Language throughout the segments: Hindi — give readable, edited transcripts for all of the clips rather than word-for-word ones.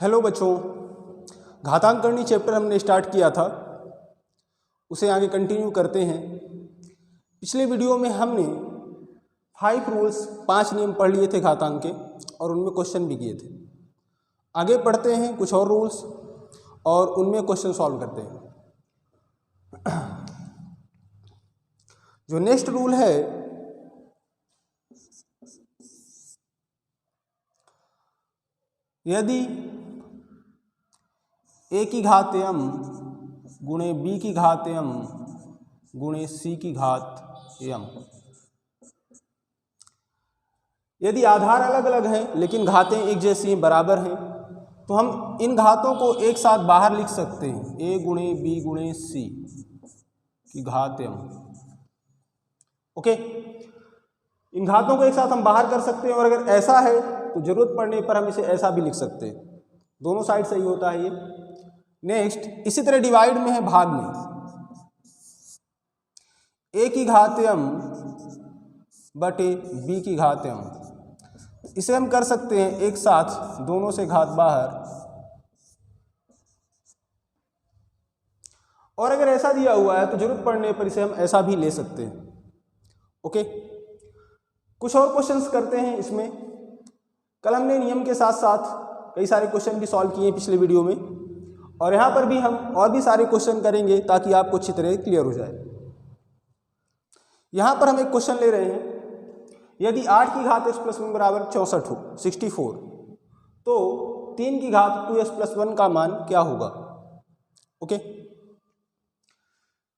हेलो बच्चों, घातांकरणी चैप्टर हमने स्टार्ट किया था, उसे आगे कंटिन्यू करते हैं। पिछले वीडियो में हमने 5 रूल्स 5 नियम पढ़ लिए थे घातांक के और उनमें क्वेश्चन भी किए थे। आगे पढ़ते हैं कुछ और रूल्स और उनमें क्वेश्चन सॉल्व करते हैं। जो नेक्स्ट रूल है, यदि a की घात m गुणे b की घात m गुणे c की घात m, यदि आधार अलग अलग हैं लेकिन घातें एक जैसी हैं, बराबर हैं, तो हम इन घातों को एक साथ बाहर लिख सकते हैं। a गुणे b गुणे c की घात m। ओके, इन घातों को एक साथ हम बाहर कर सकते हैं और अगर ऐसा है तो जरूरत पड़ने पर हम इसे ऐसा भी लिख सकते हैं। दोनों साइड सही होता है ये। नेक्स्ट, इसी तरह डिवाइड में है, भाग में a की घात m बटे b की घात m, इसे हम कर सकते हैं एक साथ, दोनों से घात बाहर। और अगर ऐसा दिया हुआ है तो जरूरत पड़ने पर इसे हम ऐसा भी ले सकते हैं। ओके, कुछ और क्वेश्चंस करते हैं इसमें। कल हमने नियम के साथ साथ कई सारे क्वेश्चन भी सॉल्व किए पिछले वीडियो में, और यहाँ पर भी हम और भी सारे क्वेश्चन करेंगे ताकि आपको अच्छी तरह क्लियर हो जाए। यहाँ पर हम एक क्वेश्चन ले रहे हैं, यदि 8 की घात x प्लस 1 बराबर 64 हो 64, तो 3 की घात 2x प्लस 1 का मान क्या होगा। ओके,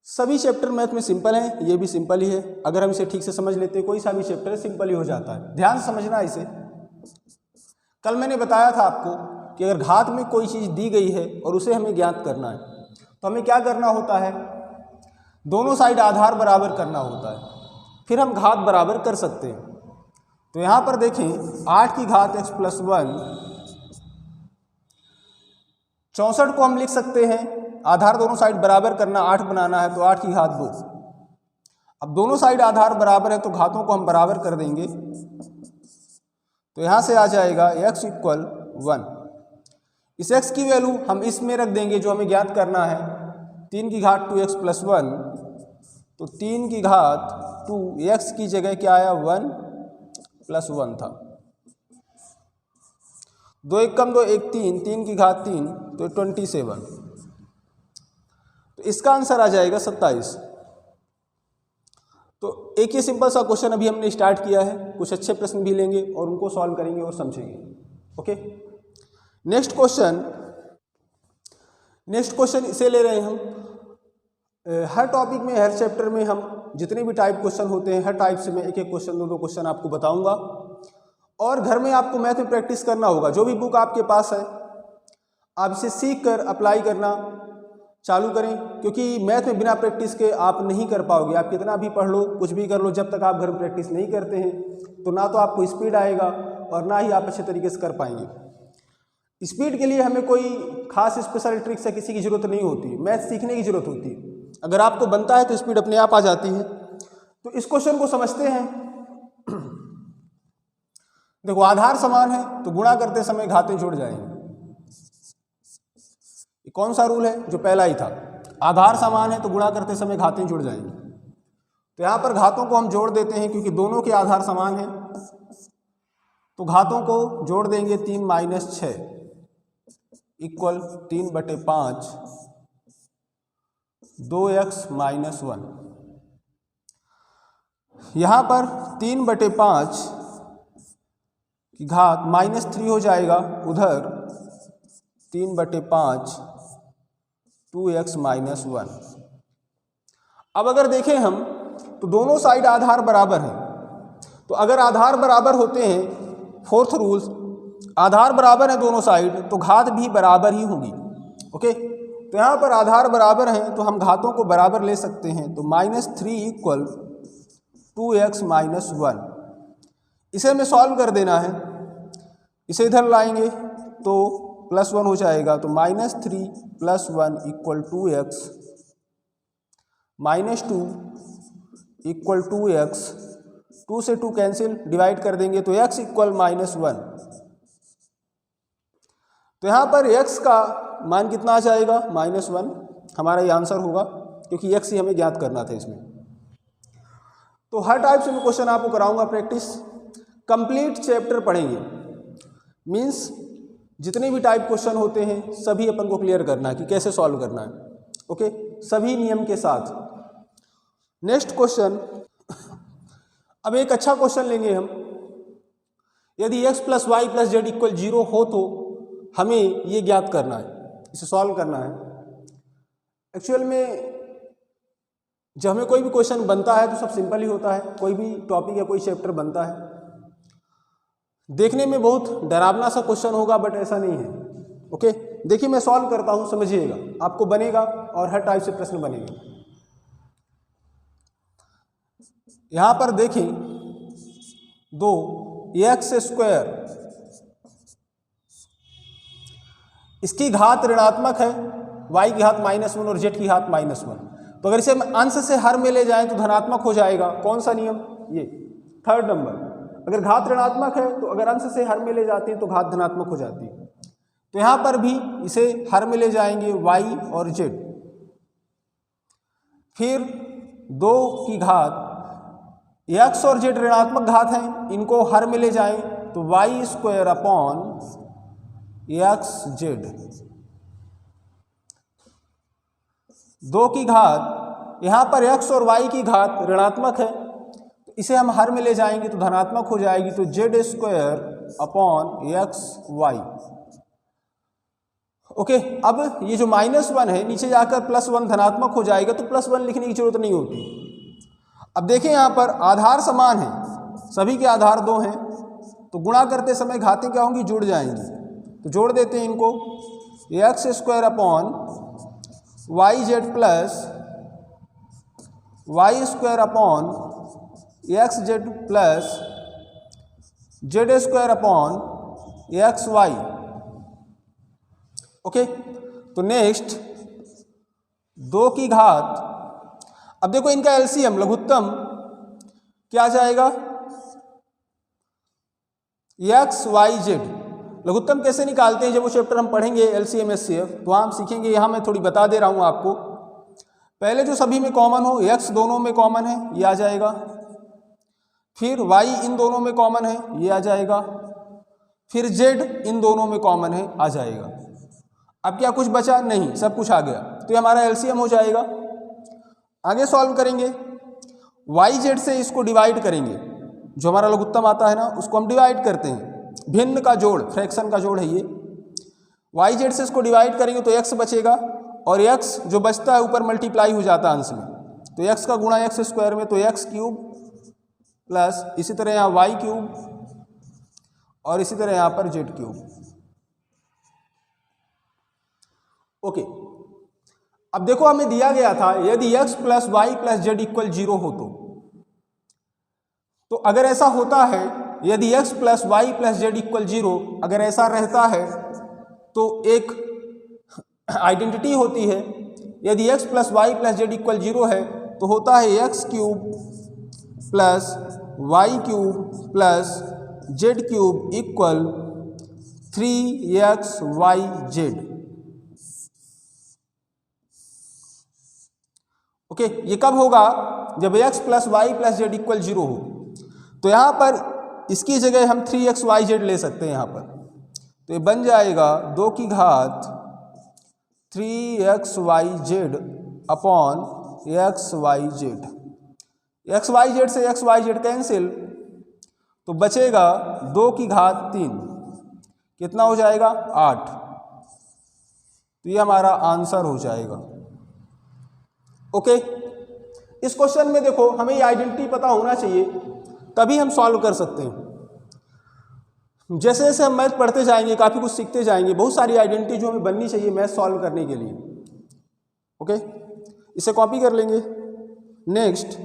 सभी चैप्टर मैथ में सिंपल हैं, ये भी सिंपल ही है। अगर हम इसे ठीक से समझ लेते हैं, कोई सा भी चैप्टर सिंपल ही हो जाता है। ध्यान से समझना इसे। कल मैंने बताया था आपको कि अगर घात में कोई चीज़ दी गई है और उसे हमें ज्ञात करना है तो हमें क्या करना होता है, दोनों साइड आधार बराबर करना होता है, फिर हम घात बराबर कर सकते हैं। तो यहाँ पर देखें, 8 की घात x प्लस 1, 64 को हम लिख सकते हैं, आधार दोनों साइड बराबर करना, 8 बनाना है तो 8 की घात 2। अब दोनों साइड आधार बराबर है तो घातों को हम बराबर कर देंगे, तो यहाँ से आ जाएगा x इक्वल 1। इस x की वैल्यू हम इसमें रख देंगे जो हमें ज्ञात करना है, 3 की घात 2x प्लस 1, तो 3 की घात 2, x की जगह क्या आया 1 प्लस 1 था। 2 1 कम 2 1 3, 3 की घात 3 तो 27। तो इसका आंसर आ जाएगा 27। तो एक ये सिंपल सा क्वेश्चन अभी हमने स्टार्ट किया है, कुछ अच्छे प्रश्न भी लेंगे और उनको सॉल्व करेंगे और समझेंगे। ओके, नेक्स्ट क्वेश्चन इसे ले रहे हैं हम। हर टॉपिक में, हर चैप्टर में हम जितने भी टाइप क्वेश्चन होते हैं, हर टाइप से मैं एक एक क्वेश्चन, दो क्वेश्चन आपको बताऊंगा और घर में आपको मैथ में प्रैक्टिस करना होगा। जो भी बुक आपके पास है आप इसे सीख कर अप्लाई करना चालू करें, क्योंकि मैथ में बिना प्रैक्टिस के आप नहीं कर पाओगे। आप कितना भी पढ़ लो, कुछ भी कर लो, जब तक आप घर में प्रैक्टिस नहीं करते हैं तो ना तो आपको स्पीड आएगा और ना ही आप अच्छे तरीके से कर पाएंगे। स्पीड के लिए हमें कोई खास स्पेशल ट्रिक्स या किसी की ज़रूरत नहीं होती, मैथ सीखने की ज़रूरत होती है। अगर आपको बनता है तो स्पीड अपने आप आ जाती है। तो इस क्वेश्चन को समझते हैं। देखो, आधार समान है तो गुणा करते समय घातें जुड़ जाएंगी। कौन सा रूल है? जो पहला ही था, आधार समान है तो गुणा करते समय घातें जुड़ जाएंगी। तो यहाँ पर घातों को हम जोड़ देते हैं, क्योंकि दोनों के आधार समान हैं तो घातों को जोड़ देंगे। 3 माइनस 6 इक्वल 3/5, 2x माइनस 1। यहाँ पर 3/5 की घात -3 हो जाएगा, उधर 3/5 2x माइनस 1। अब अगर देखें हम तो दोनों साइड आधार बराबर हैं, तो अगर आधार बराबर होते हैं, फोर्थ रूल्स, आधार बराबर है दोनों साइड तो घात भी बराबर ही होगी। ओके, तो यहाँ पर आधार बराबर हैं तो हम घातों को बराबर ले सकते हैं। तो -3 इक्वल 2x माइनस 1, इसे हमें सॉल्व कर देना है। इसे इधर लाएंगे तो +1 हो जाएगा, तो -3 + 1 इक्वल 2x, -2 इक्वल 2x, 2 से 2 कैंसिल, डिवाइड कर देंगे तो x इक्वल -1। तो यहाँ पर x का मान कितना आ जाएगा -1, हमारा ये आंसर होगा क्योंकि x ही हमें ज्ञात करना था इसमें। तो हर टाइप से मैं क्वेश्चन आपको कराऊंगा प्रैक्टिस, कंप्लीट चैप्टर पढ़ेंगे, मीन्स जितने भी टाइप क्वेश्चन होते हैं सभी अपन को क्लियर करना है कि कैसे सॉल्व करना है, ओके, सभी नियम के साथ। नेक्स्ट क्वेश्चन, अब एक अच्छा क्वेश्चन लेंगे हम। यदि x + y + z = 0 हो तो हमें ये ज्ञात करना है, इसे सॉल्व करना है। एक्चुअल में जब हमें कोई भी क्वेश्चन बनता है तो सब सिंपल ही होता है, कोई भी टॉपिक या कोई चैप्टर बनता है। देखने में बहुत डरावना सा क्वेश्चन होगा बट ऐसा नहीं है, ओके। देखिए मैं सॉल्व करता हूँ, समझिएगा, आपको बनेगा और हर टाइप से प्रश्न बनेंगे। यहाँ पर देखें, 2x², इसकी घात ऋणात्मक है, y की घात -1 और z की घात -1। तो अगर इसे हम अंश से हर में ले जाएं तो धनात्मक हो जाएगा। कौन सा नियम? ये 3rd नंबर। अगर घात ऋणात्मक है तो अगर अंश से हर में ले जाते हैं तो घात धनात्मक हो जाती है। तो यहाँ पर भी इसे हर में ले जाएंगे y और z, फिर 2 की घात, x और z ऋणात्मक घात हैं, इनको हर में ले जाएं तो y² xz। 2 की घात, यहाँ पर x और y की घात ऋणात्मक है, तो इसे हम हर में ले जाएंगे तो धनात्मक हो जाएगी, तो z² xy। ओके, अब ये जो -1 है नीचे जाकर +1 धनात्मक हो जाएगा, तो +1 लिखने की जरूरत नहीं होती। अब देखें यहाँ पर आधार समान है, सभी के आधार 2 हैं, तो गुणा करते समय घातें क्या होंगी? जुड़ जाएंगी। तो जोड़ देते हैं इनको, x² yz plus y² xz plus z² xy। Okay, तो नेक्स्ट 2 की घात, अब देखो इनका एलसीएम लघुत्तम क्या आ जाएगा? x y z। लघुत्तम कैसे निकालते हैं जब वो चैप्टर हम पढ़ेंगे एलसीएम एचसीएफ, तो हम सीखेंगे। यहाँ मैं थोड़ी बता दे रहा हूँ आपको। पहले जो सभी में कॉमन हो, x दोनों में कॉमन है, ये आ जाएगा। फिर y इन दोनों में कॉमन है, ये आ जाएगा। फिर z इन दोनों में कॉमन है, आ जाएगा। अब क्या कुछ बचा? नहीं, सब कुछ आ गया, तो ये हमारा एलसीएम हो जाएगा। आगे सॉल्व करेंगे, yz से इसको डिवाइड करेंगे, जो हमारा लघुत्तम आता है ना उसको हम डिवाइड करते हैं, भिन्न का जोड़, फ्रैक्शन का जोड़ है ये। yz से इसको डिवाइड करेंगे तो x बचेगा, और x जो बचता है ऊपर मल्टीप्लाई हो जाता है अंश में, तो x का गुणा x² में, तो x³ प्लस इसी तरह यहाँ y³ और इसी तरह यहाँ पर z³। ओके, अब देखो हमें दिया गया था यदि x + y + z = 0 हो तो अगर ऐसा होता है, यदि x + y + z = 0 अगर ऐसा रहता है तो एक आइडेंटिटी होती है। यदि x + y + z = 0 है तो होता है x³ plus y³ plus z³ equal 3xyz। Okay, ये कब होगा? जब x + y + z = 0 हो। तो यहाँ पर इसकी जगह हम 3xyz ले सकते हैं यहाँ पर, तो ये बन जाएगा 2 की घात 3xyz अपॉन xyz। xyz से xyz कैंसिल, तो बचेगा 2 की घात 3, कितना हो जाएगा? 8। तो ये हमारा आंसर हो जाएगा। ओके, इस क्वेश्चन में देखो हमें ये आइडेंटिटी पता होना चाहिए, तभी हम सॉल्व कर सकते हैं। जैसे जैसे हम मैथ पढ़ते जाएंगे काफ़ी कुछ सीखते जाएंगे, बहुत सारी आइडेंटिटी जो हमें बननी चाहिए मैथ सॉल्व करने के लिए। ओके, इसे कॉपी कर लेंगे। नेक्स्ट,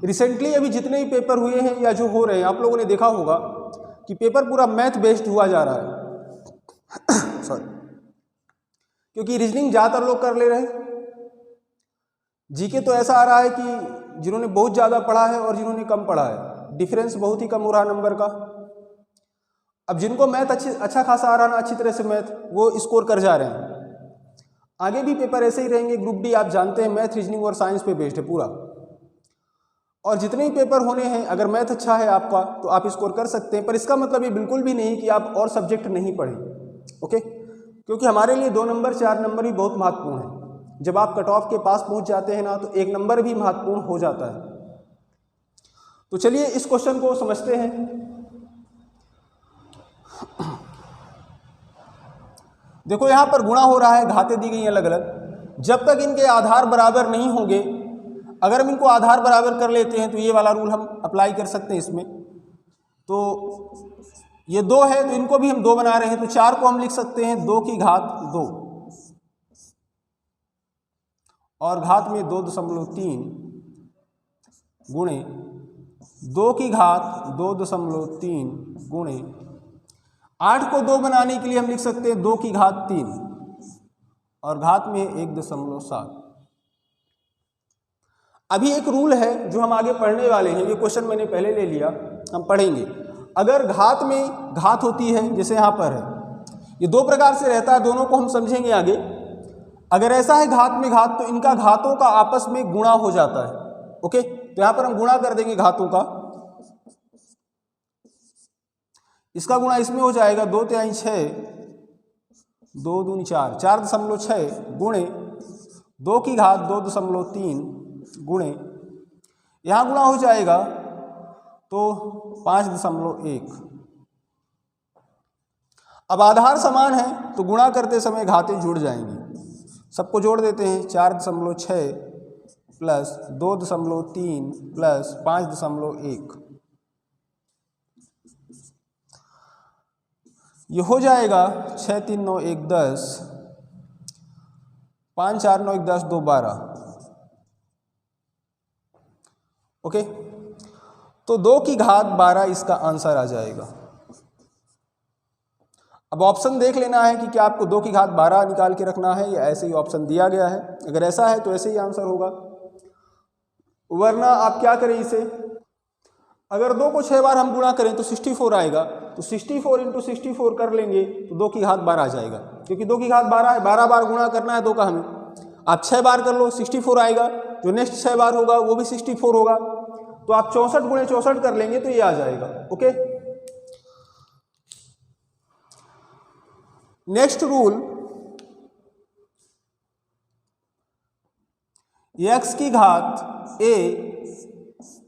रिसेंटली अभी जितने भी पेपर हुए हैं या जो हो रहे हैं, आप लोगों ने देखा होगा कि पेपर पूरा मैथ बेस्ड हुआ जा रहा है सॉरी, क्योंकि रीजनिंग ज़्यादातर लोग कर ले रहे हैं। जीके तो ऐसा आ रहा है कि जिन्होंने बहुत ज़्यादा पढ़ा है और जिन्होंने कम पढ़ा है, डिफरेंस बहुत ही कम हो रहा है नंबर का। अब जिनको मैथ अच्छा खासा आ रहा ना, अच्छी तरह से मैथ, वो स्कोर कर जा रहे हैं। आगे भी पेपर ऐसे ही रहेंगे। ग्रुप डी आप जानते हैं मैथ, रीजनिंग और साइंस पे बेस्ड है पूरा, और जितने भी पेपर होने हैं अगर मैथ अच्छा है आपका तो आप स्कोर कर सकते हैं। पर इसका मतलब ये बिल्कुल भी नहीं कि आप और सब्जेक्ट नहीं पढ़ें, ओके, क्योंकि हमारे लिए 2 नंबर 4 नंबर भी बहुत महत्वपूर्ण है। जब आप कट ऑफ के पास पहुंच जाते हैं ना, तो 1 नंबर भी महत्वपूर्ण हो जाता है। तो चलिए इस क्वेश्चन को समझते हैं। देखो यहाँ पर गुणा हो रहा है, घातें दी गई हैं अलग अलग। जब तक इनके आधार बराबर नहीं होंगे, अगर हम इनको आधार बराबर कर लेते हैं तो ये वाला रूल हम अप्लाई कर सकते हैं इसमें। तो ये 2 है तो इनको भी हम 2 बना रहे हैं, तो 4 को हम लिख सकते हैं 2 की घात 2 और घात में 2.3 गुणे 2 की घात 2.3 गुणे 8 को 2 बनाने के लिए हम लिख सकते हैं 2 की घात 3 और घात में 1.7। अभी एक रूल है जो हम आगे पढ़ने वाले हैं, ये क्वेश्चन मैंने पहले ले लिया, हम पढ़ेंगे। अगर घात में घात होती है, जैसे यहाँ पर है, ये 2 प्रकार से रहता है, दोनों को हम समझेंगे आगे। अगर ऐसा है घात में घात, तो इनका घातों का आपस में गुणा हो जाता है, ओके। तो यहाँ पर हम गुणा कर देंगे घातों का, इसका गुणा इसमें हो जाएगा 2 तिहाई 6, 2 दूनी 4, 4.6 गुणे 2 की घात 2.3 गुणे, यहाँ गुणा हो जाएगा तो 5.1। अब आधार समान है तो गुणा करते समय घातें जुड़ जाएंगी। सबको जोड़ देते हैं, 4.6 प्लस 2.3 प्लस 5.1, ये हो जाएगा 6 3 9 1 10, 5 4 9 1 10 2 12, ओके। तो 2 की घात 12 इसका आंसर आ जाएगा। अब ऑप्शन देख लेना है कि क्या आपको 2 की घात 12 निकाल के रखना है या ऐसे ही ऑप्शन दिया गया है। अगर ऐसा है तो ऐसे ही आंसर होगा, वरना आप क्या करें इसे, अगर 2 को 6 बार हम गुणा करें तो 64 आएगा, तो 64 × 64 कर लेंगे तो 2 की घात 12 आ जाएगा, क्योंकि 2 की घात 12 है, 12 बार गुणा करना है 2 का हमें। आप 6 बार कर लो, 64 आएगा, जो नेक्स्ट 6 बार होगा वो भी 64 होगा, तो आप 64 × 64 कर लेंगे तो ये आ जाएगा, ओके। नेक्स्ट रूल, x की घात a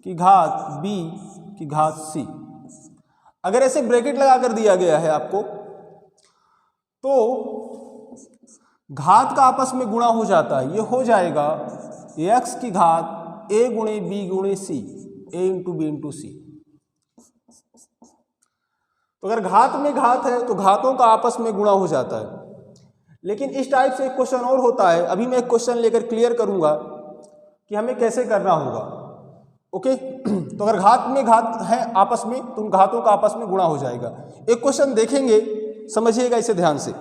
की घात b की घात c, अगर ऐसे ब्रैकेट लगा कर दिया गया है आपको, तो घात का आपस में गुणा हो जाता है। ये हो जाएगा x की घात a गुणे b गुणे c, a × b × c। तो अगर घात में घात है तो घातों का आपस में गुणा हो जाता है। लेकिन इस टाइप से एक क्वेश्चन और होता है, अभी मैं एक क्वेश्चन लेकर क्लियर करूंगा कि हमें कैसे करना होगा, ओके। तो अगर घात में घात है आपस में तो उन घातों का आपस में गुणा हो जाएगा। एक क्वेश्चन देखेंगे, समझिएगा इसे ध्यान से।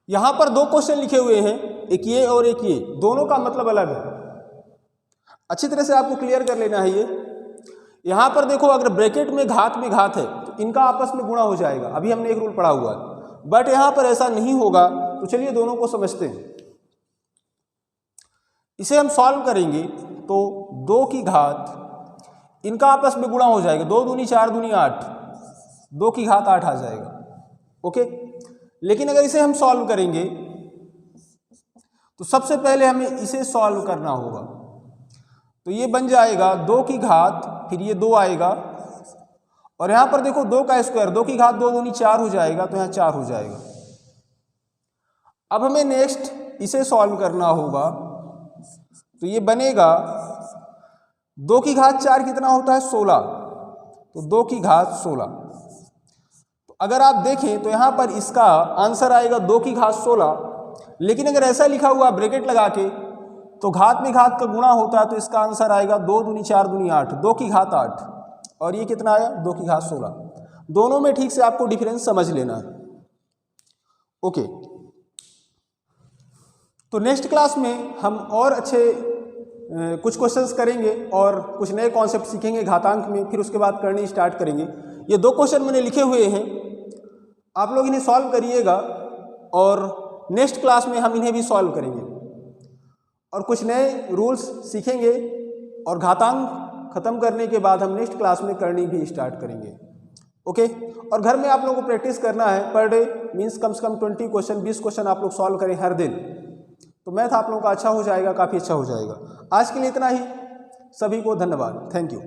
यहां पर 2 क्वेश्चन लिखे हुए हैं, एक ये और एक ये, दोनों का मतलब अलग है। अच्छी तरह से आपको क्लियर कर लेना है ये। यहां पर देखो, अगर ब्रैकेट में घात है तो इनका आपस में गुणा हो जाएगा, अभी हमने एक रूल पढ़ा हुआ है। बट यहां पर ऐसा नहीं होगा, तो चलिए दोनों को समझते हैं। इसे हम सॉल्व करेंगे तो 2 की घात, इनका आपस में गुणा हो जाएगा, 2 दूनी 4 दूनी 8, 2 की घात 8 आ जाएगा, ओके। लेकिन अगर इसे हम सॉल्व करेंगे तो सबसे पहले हमें इसे सॉल्व करना होगा। तो ये बन जाएगा 2 की घात, फिर ये 2 आएगा, और यहां पर देखो 2 का स्क्वायर, 2 की घात 2 दूनी 4 हो जाएगा, तो यहां 4 हो जाएगा। अब हमें नेक्स्ट इसे सॉल्व करना होगा, तो ये बनेगा 2 की घात 4 कितना होता है 16, तो 2 की घात 16। तो अगर आप देखें तो यहां पर इसका आंसर आएगा 2 की घात 16, लेकिन अगर ऐसा लिखा हुआ ब्रैकेट लगा के तो घात में घात का गुणा होता है, तो इसका आंसर आएगा 2 दूनी 4 दूनी 8, 2 की घात 8, और ये कितना आया 2 की घात 16। दोनों में ठीक से आपको डिफरेंस समझ लेना है, ओके। तो नेक्स्ट क्लास में हम और अच्छे कुछ क्वेश्चंस करेंगे और कुछ नए कॉन्सेप्ट सीखेंगे घातांक में, फिर उसके बाद करनी स्टार्ट करेंगे। ये 2 क्वेश्चन मैंने लिखे हुए हैं, आप लोग इन्हें सॉल्व करिएगा और नेक्स्ट क्लास में हम इन्हें भी सॉल्व करेंगे और कुछ नए रूल्स सीखेंगे और घातांक खत्म करने के बाद हम नेक्स्ट क्लास में करनी भी स्टार्ट करेंगे। ओके, और घर में आप लोगों को प्रैक्टिस करना है पर डे, मीन्स कम से कम 20 क्वेश्चन 20 क्वेश्चन आप लोग सॉल्व करें हर दिन, तो मैथ आप लोगों का अच्छा हो जाएगा, काफ़ी अच्छा हो जाएगा। आज के लिए इतना ही, सभी को धन्यवाद, थैंक यू।